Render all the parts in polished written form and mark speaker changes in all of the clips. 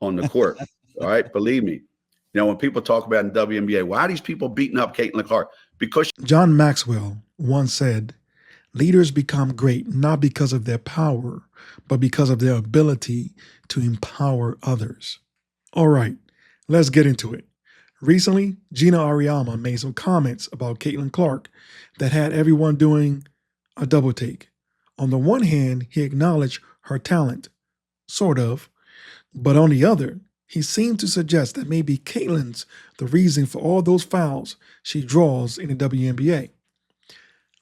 Speaker 1: on the court. All right. Believe me. When people talk about in WNBA, why are these people beating up Caitlin Clark? Because
Speaker 2: John Maxwell once said, leaders become great not because of their power, but because of their ability to empower others. All right, let's get into it. Recently, Gino Auriemma made some comments about Caitlin Clark that had everyone doing a double take. On the one hand, he acknowledged her talent, sort of, but on the other, he seemed to suggest that maybe Caitlin's the reason for all those fouls she draws in the WNBA.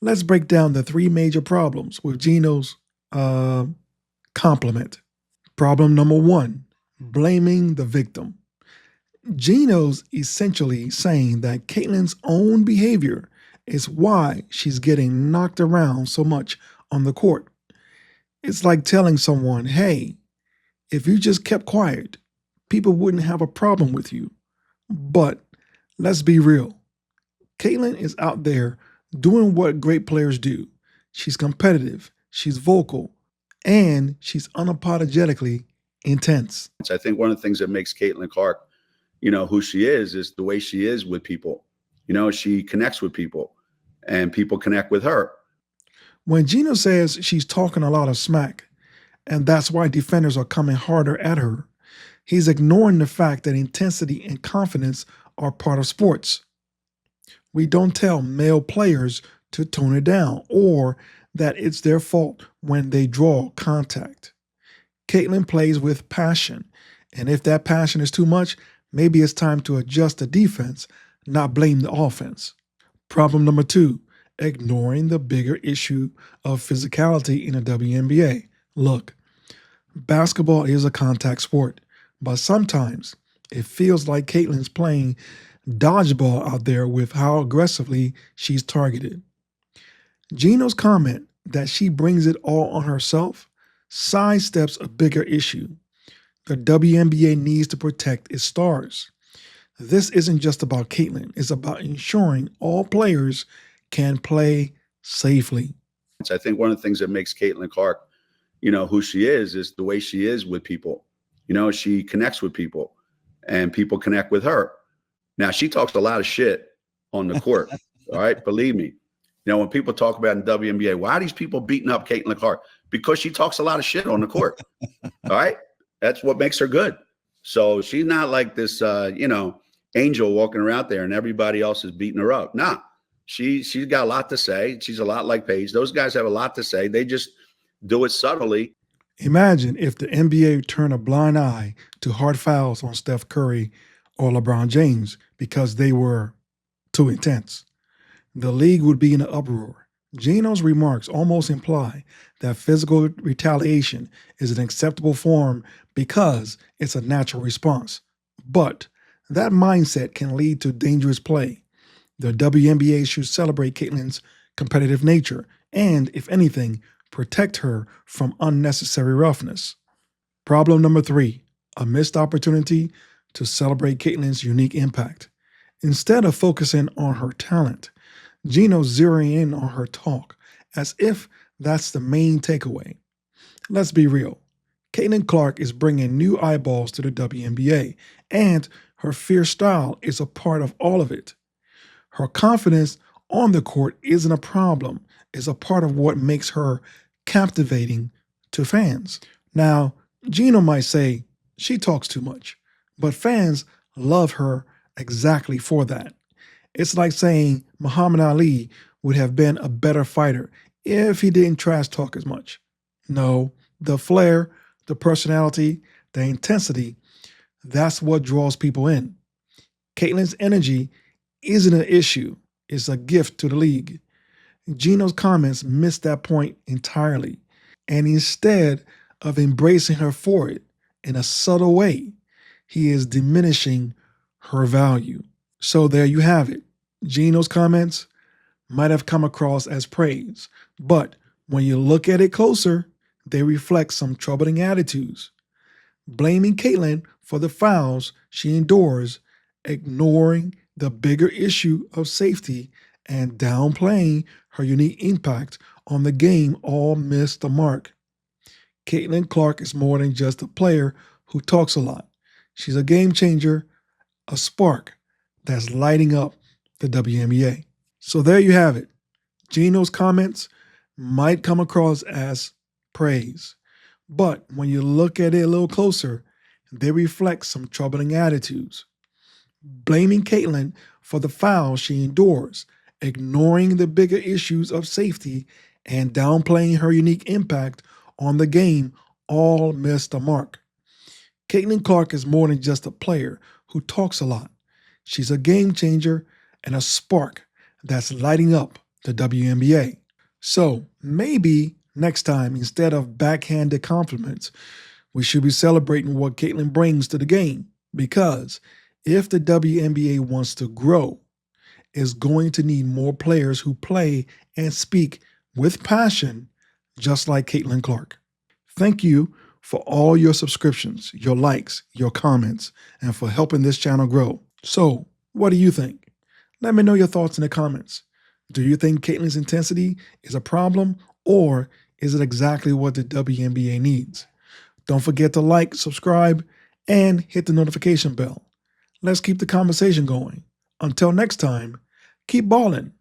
Speaker 2: Let's break down the three major problems with Gino's compliment. Problem number one, blaming the victim. Gino's essentially saying that Caitlin's own behavior is why she's getting knocked around so much on the court. It's like telling someone, hey, if you just kept quiet, people wouldn't have a problem with you. But let's be real. Caitlin is out there doing what great players do. She's competitive, she's vocal, and she's unapologetically intense.
Speaker 1: I think one of the things that makes Caitlin Clark, who she is the way she is with people. She connects with people and people connect with her.
Speaker 2: When Gino says she's talking a lot of smack, and that's why defenders are coming harder at her, he's ignoring the fact that intensity and confidence are part of sports. We don't tell male players to tone it down or that it's their fault when they draw contact. Caitlin plays with passion, and if that passion is too much, maybe it's time to adjust the defense, not blame the offense. Problem number two, ignoring the bigger issue of physicality in the WNBA. Look, basketball is a contact sport, but sometimes it feels like Caitlin's playing dodgeball out there with how aggressively she's targeted. Gino's comment that she brings it all on herself sidesteps a bigger issue. The WNBA needs to protect its stars. This isn't just about Caitlin, it's about ensuring all players can play safely.
Speaker 1: I think one of the things that makes Caitlin Clark, who she is the way she is with people. She connects with people and people connect with her. Now, she talks a lot of shit on the court. All right. Believe me. When people talk about in WNBA, why are these people beating up Caitlin Clark? Because she talks a lot of shit on the court. All right. That's what makes her good. So she's not like this, angel walking around there and everybody else is beating her up. Nah, she's got a lot to say. She's a lot like Paige. Those guys have a lot to say. They just do it subtly.
Speaker 2: Imagine if the NBA turned a blind eye to hard fouls on Steph Curry or LeBron James because they were too intense. The league would be in an uproar. Gino's remarks almost imply that physical retaliation is an acceptable form because it's a natural response. But that mindset can lead to dangerous play. The WNBA should celebrate Caitlin's competitive nature and, if anything, protect her from unnecessary roughness. Problem number three, a missed opportunity to celebrate Caitlin's unique impact. Instead of focusing on her talent, Gino's zeroing in on her talk as if that's the main takeaway. Let's be real. Caitlin Clark is bringing new eyeballs to the WNBA, and her fierce style is a part of all of it. Her confidence on the court isn't a problem, it's a part of what makes her captivating to fans. Now, Gino might say she talks too much, but fans love her exactly for that. It's like saying Muhammad Ali would have been a better fighter if he didn't trash talk as much. No, the flair, the personality, the intensity, that's what draws people in. Caitlin's energy isn't an issue, it's a gift to the league. Gino's comments missed that point entirely. And instead of embracing her for it in a subtle way, he is diminishing her value. So there you have it. Gino's comments might have come across as praise, but when you look at it closer, they reflect some troubling attitudes. Blaming Caitlin for the fouls she endures, ignoring the bigger issue of safety, and downplaying her unique impact on the game all missed the mark. Caitlin Clark is more than just a player who talks a lot. She's a game changer, a spark that's lighting up the WNBA. So there you have it. Gino's comments might come across as praise, but when you look at it a little closer, they reflect some troubling attitudes. Blaming Caitlin for the foul she endures, ignoring the bigger issues of safety, and downplaying her unique impact on the game all missed the mark. Caitlin Clark is more than just a player who talks a lot. She's a game changer and a spark that's lighting up the WNBA. So maybe next time, instead of backhanded compliments, we should be celebrating what Caitlin brings to the game. Because if the WNBA wants to grow, it's going to need more players who play and speak with passion, just like Caitlin Clark. Thank you for all your subscriptions, your likes, your comments, and for helping this channel grow. So, what do you think? Let me know your thoughts in the comments. Do you think Caitlin's intensity is a problem, or is it exactly what the WNBA needs? Don't forget to like, subscribe, and hit the notification bell. Let's keep the conversation going. Until next time, keep balling.